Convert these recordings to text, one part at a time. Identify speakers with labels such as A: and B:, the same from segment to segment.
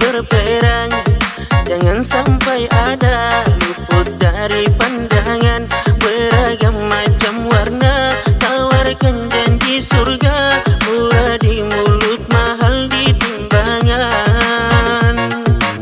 A: berperang, jangan sampai ada luput dari pandangan. Beragam macam warna, tawarkan janji surga, murah di mulut, mahal di timbangan.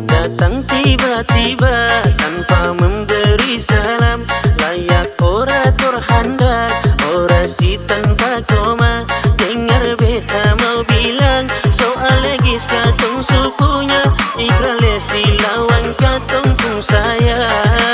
A: Datang tiba-tiba tanpa memberi salam, layak orator handal, orasi tanpa koma. Dengar beta mau bilang, soal legis katong sukunya, ikrale silawan katong pun sayang.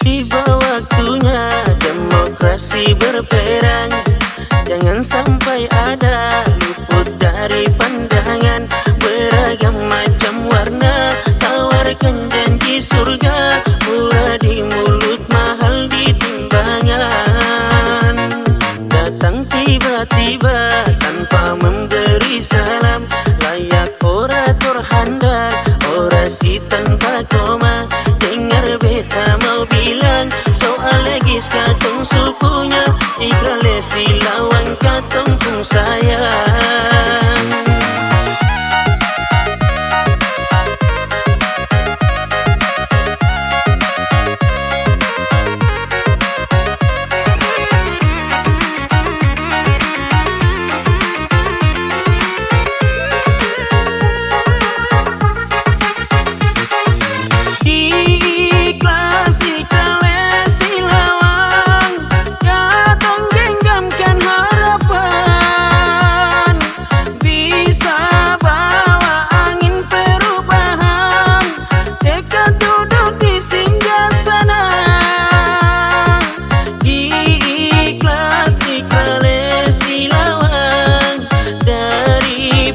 A: Tiba waktunya demokrasi berperang, jangan sampai ada luput dari pandangan. Beragam macam warna, tawarkan janji surga, murah di mulut, mahal di timbangan. Datang tiba-tiba tanpa memberi salam, layak orator handal, orasi tanpa koma. Dengar beta mau bilang, soal legis katong sukunya, ikrale silawan katong pun sayang.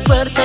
A: Seperti